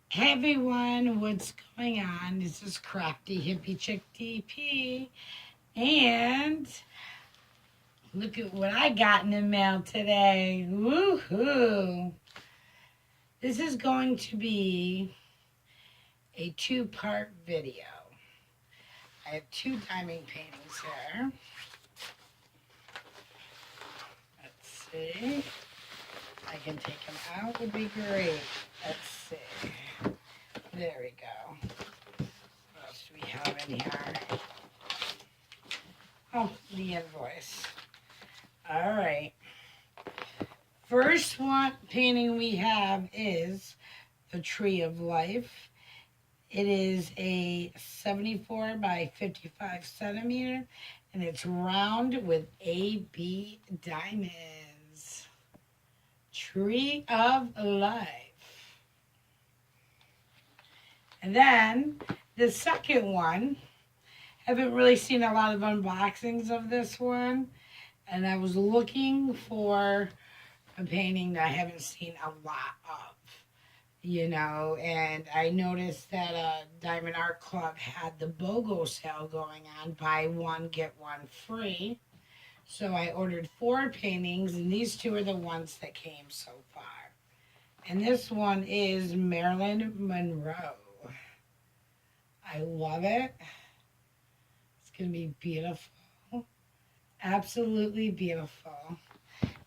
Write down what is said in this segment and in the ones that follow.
Hey everyone, what's going on? This is Crafty Hippie Chick DP, and look at what I got in the mail today. Woohoo! This is going to be a two-part video. I have two diamond paintings here. Let's see. If I can take them out, would be great. Let's see. There we go. What else do we have in here? Oh, the invoice. All right. First one painting we have is the Tree of Life. It is a 74 by 55 centimeter, and it's round with AB diamonds. Tree of Life. And then the second one, haven't really seen a lot of unboxings of this one, and I was looking for a painting that I haven't seen a lot of, and I noticed that Diamond Art Club had the BOGO sale going on, buy one, get one free. So I ordered 4 paintings, and these two are the ones that came so far. And this one is Marilyn Monroe. I love it. It's going to be beautiful. Absolutely beautiful.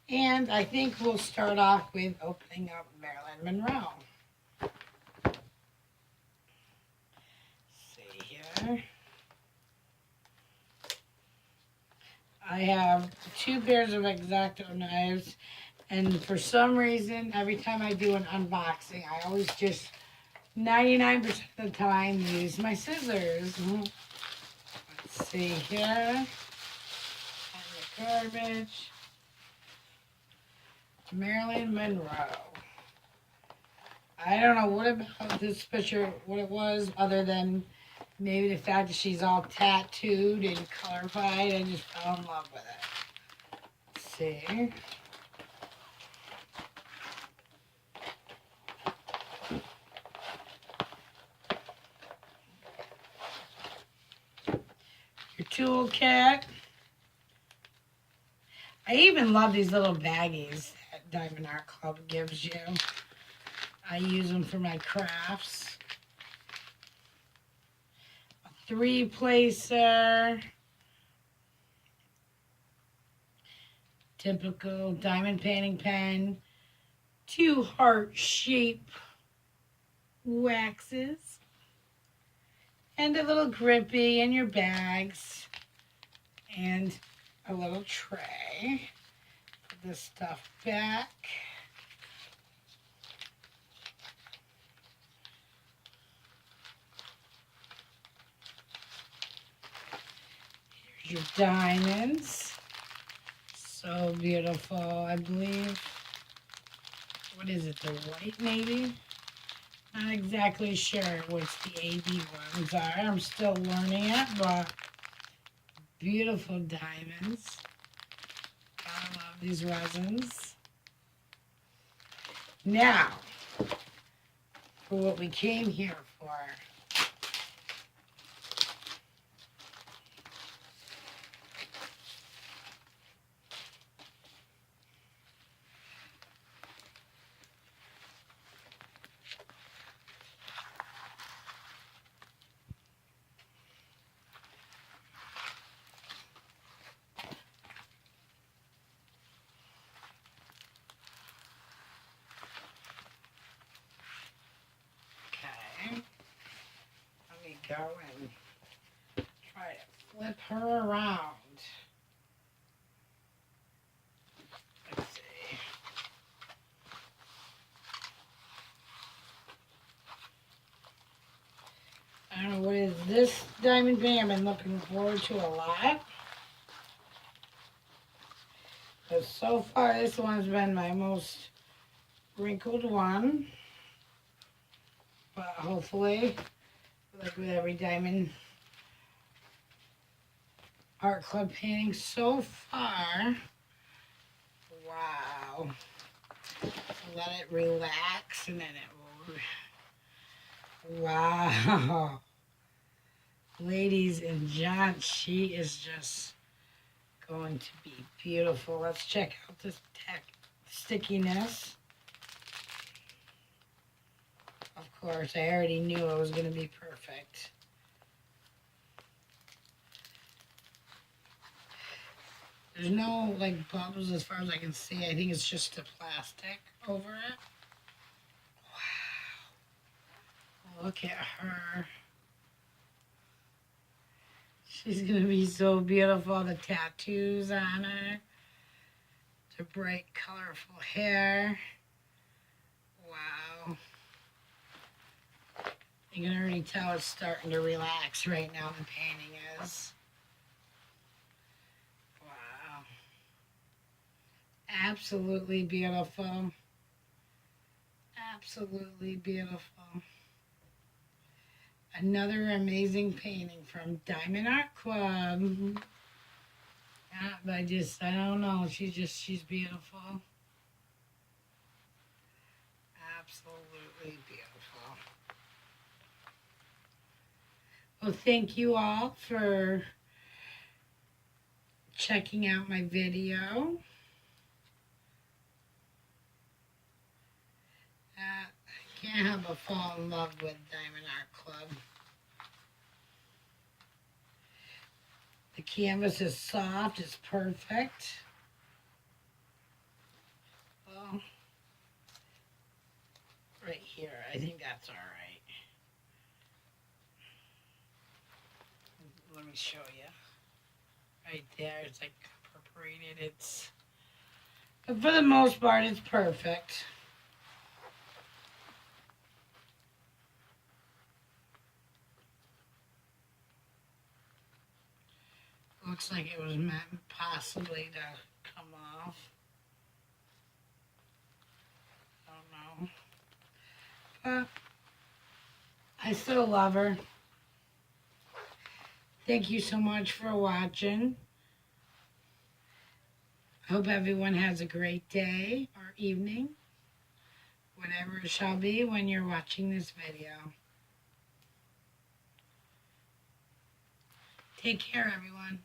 And I think we'll start off with opening up Marilyn Monroe. Let's see here. I have 2 pairs of X-Acto knives, and for some reason, every time I do an unboxing, I always just 99% of the time use my scissors. Let's see here. And the garbage. Marilyn Monroe. I don't know what about this picture, what it was, other than maybe the fact that she's all tattooed and colorified. I just fell in love with it. Let's see. Your toolkit. I even love these little baggies that Diamond Art Club gives you. I use them for my crafts. A 3-placer. Typical diamond painting pen. 2 heart-shaped waxes. And a little grippy in your bags. And a little tray. Put this stuff back. Here's your diamonds. So beautiful, I believe. What is it, the white maybe? Not exactly sure which the AB ones are. I'm still learning it, but beautiful diamonds. I love these resins. Now, for what we came here for. Okay. Let me go and try to flip her around. Let's see. I don't know what is this diamond painting. I've been looking forward to a lot. But so far, this one's been my most wrinkled one. But hopefully, like with every Diamond Art Club painting so far, wow. Let it relax and then it will Wow. Ladies and gents, she is just going to be beautiful. Let's check out this stickiness. Of course, I already knew it was going to be perfect. There's no like bubbles as far as I can see. I think it's just the plastic over it. Wow. Look at her. She's going to be so beautiful. The tattoos on her. The bright, colorful hair. Wow. You can already tell it's starting to relax right now, the painting is. Wow. Absolutely beautiful. Absolutely beautiful. Another amazing painting from Diamond Art Club. Yeah, I don't know. She's beautiful. Absolutely beautiful. Well, thank you all for checking out my video. Can't help but fall in love with Diamond Art Club. The canvas is soft, it's perfect. Well, right here, I think that's all right. Let me show you. Right there, it's like perforated. But for the most part, it's perfect. Looks like it was meant possibly to come off. I don't know. But I still love her. Thank you so much for watching. I hope everyone has a great day or evening, whatever it shall be when you're watching this video. Take care, everyone.